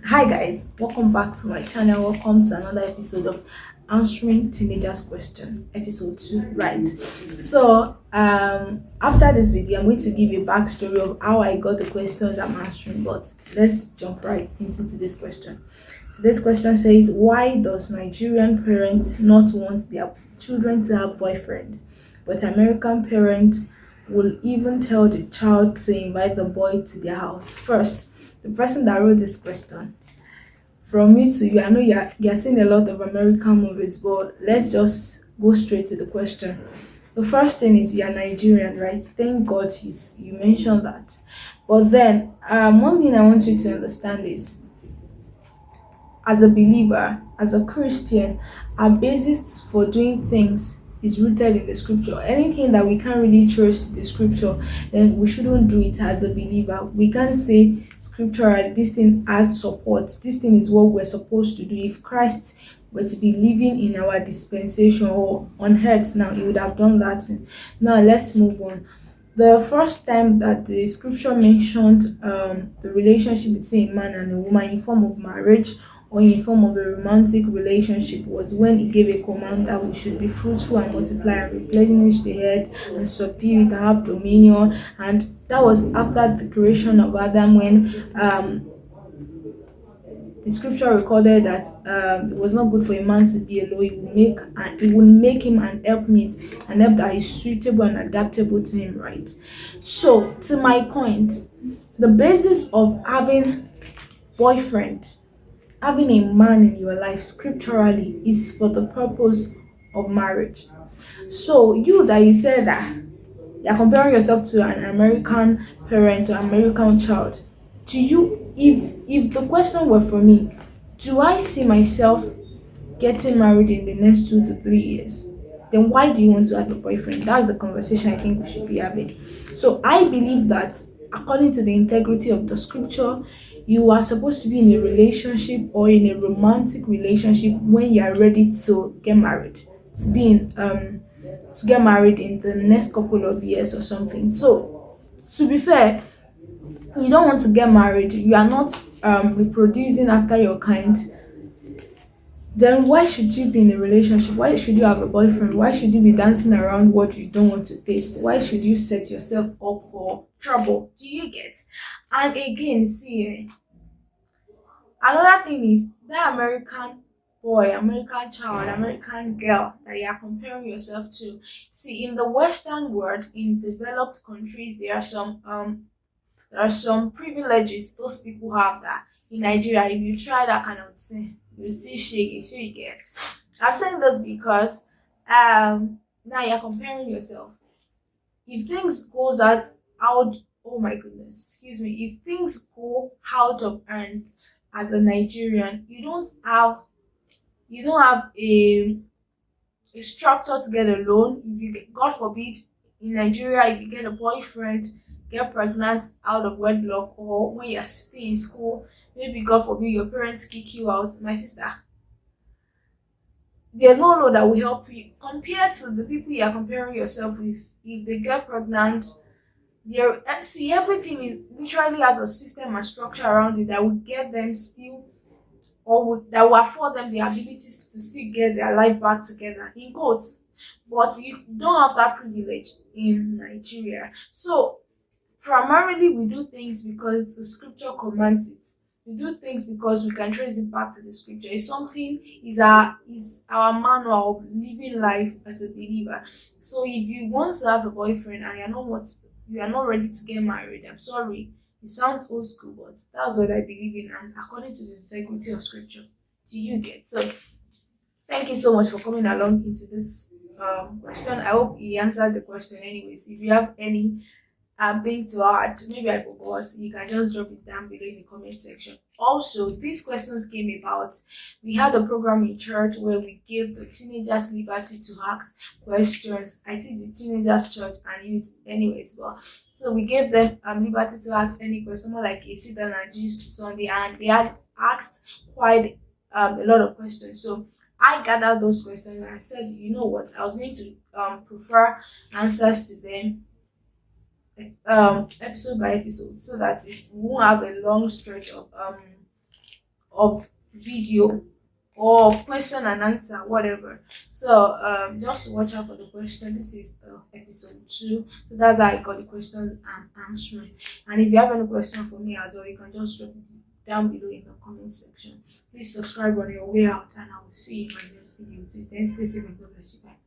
Hi guys, welcome back to my channel. Welcome to another episode of Answering Teenagers Question, episode 2. Right. After this video, I'm going to give a backstory of how I got the questions I'm answering. But let's jump right into today's question. Today's question says, why does Nigerian parents not want their children to have boyfriend, but American parents will even tell the child to invite the boy to their house? First, the person that wrote this question, from me to you, I know you're seeing a lot of American movies, but let's just go straight to the question. The first thing is you're Nigerian, right? Thank God you mentioned that. But then, one thing I want you to understand is, as a believer, as a Christian, our basis for doing things is rooted in the scripture. Anything that we can't really trace to the scripture, then we shouldn't do it as a believer. We can't say scripture, this thing has support, this thing is what we're supposed to do. If Christ were to be living in our dispensation or on earth now, he would have done that. Now let's move on. The first time that the scripture mentioned the relationship between a man and a woman in form of marriage or in form of a romantic relationship was when he gave a command that we should be fruitful and multiply and replenish the earth and subdue it and have dominion. And that was after the creation of Adam, when the scripture recorded that it was not good for a man to be alone. It will make him an helpmate, an help that is suitable and adaptable to him, right? So to my point, the basis of boyfriend having a man in your life scripturally is for the purpose of marriage. So you that you said that you're comparing yourself to an American parent or American child, do you, if the question were for me, do I see myself getting married in the next 2 to 3 years? Then why do you want to have a boyfriend? That's the conversation I think we should be having. So I believe that according to the integrity of the scripture, you are supposed to be in a relationship or in a romantic relationship when you are ready to get married. To get married in the next couple of years or something. So to be fair, you don't want to get married, you are not reproducing after your kind, then why should you be in a relationship? Why should you have a boyfriend? Why should you be dancing around what you don't want to taste? Why should you set yourself up for trouble? Do you get? And again, see, another thing is that American boy, American child, American girl that you are comparing yourself to. See, in the Western world, in developed countries, there are some privileges those people have that in Nigeria, if you try that kind of thing, you see shaggy, sure you get. I'm saying this because now you're comparing yourself. If things goes out, oh my goodness, excuse me, if things go out of hand as a Nigerian, you don't have a structure to get a loan. If you get, God forbid, in Nigeria, if you get a boyfriend, get pregnant out of wedlock, or when you're still in school, maybe God forbid your parents kick you out, my sister, there's no loan that will help you compared to the people you're comparing yourself with. If they get pregnant, there see everything is literally has a system and structure around it that will get them still, that will afford them the abilities to still get their life back together, in quotes. But you don't have that privilege in Nigeria. So primarily we do things because the scripture commands it. We do things because we can trace it back to the scripture. It's something, is our manual of living life as a believer. So if you want to have a boyfriend and you are not ready to get married, I'm sorry. It sounds old school, but that's what I believe in, and according to the integrity of scripture. Do you get? So thank you so much for coming along into this question. I hope he answered the question. Anyways, if you have any thing to add, maybe I forgot, you can just drop it down below in the comment section. Also, these questions came about. We had a program in church where we gave the teenagers liberty to ask questions. I teach the teenagers church and youth anyways, but so we gave them liberty to ask any question, more like a sit down and gist Sunday, and they had asked quite a lot of questions. So I gathered those questions and I said, you know what, I was going to prefer answers to them episode by episode, so that it won't have a long stretch of of video or of question and answer, whatever. So just watch out for the question. This is episode 2. So that's how I got the questions I'm answering. And if you have any question for me as well, you can just drop it down below in the comment section. Please subscribe on your way out, and I will see you in my next video. Till then, stay safe and God bless you. Bye.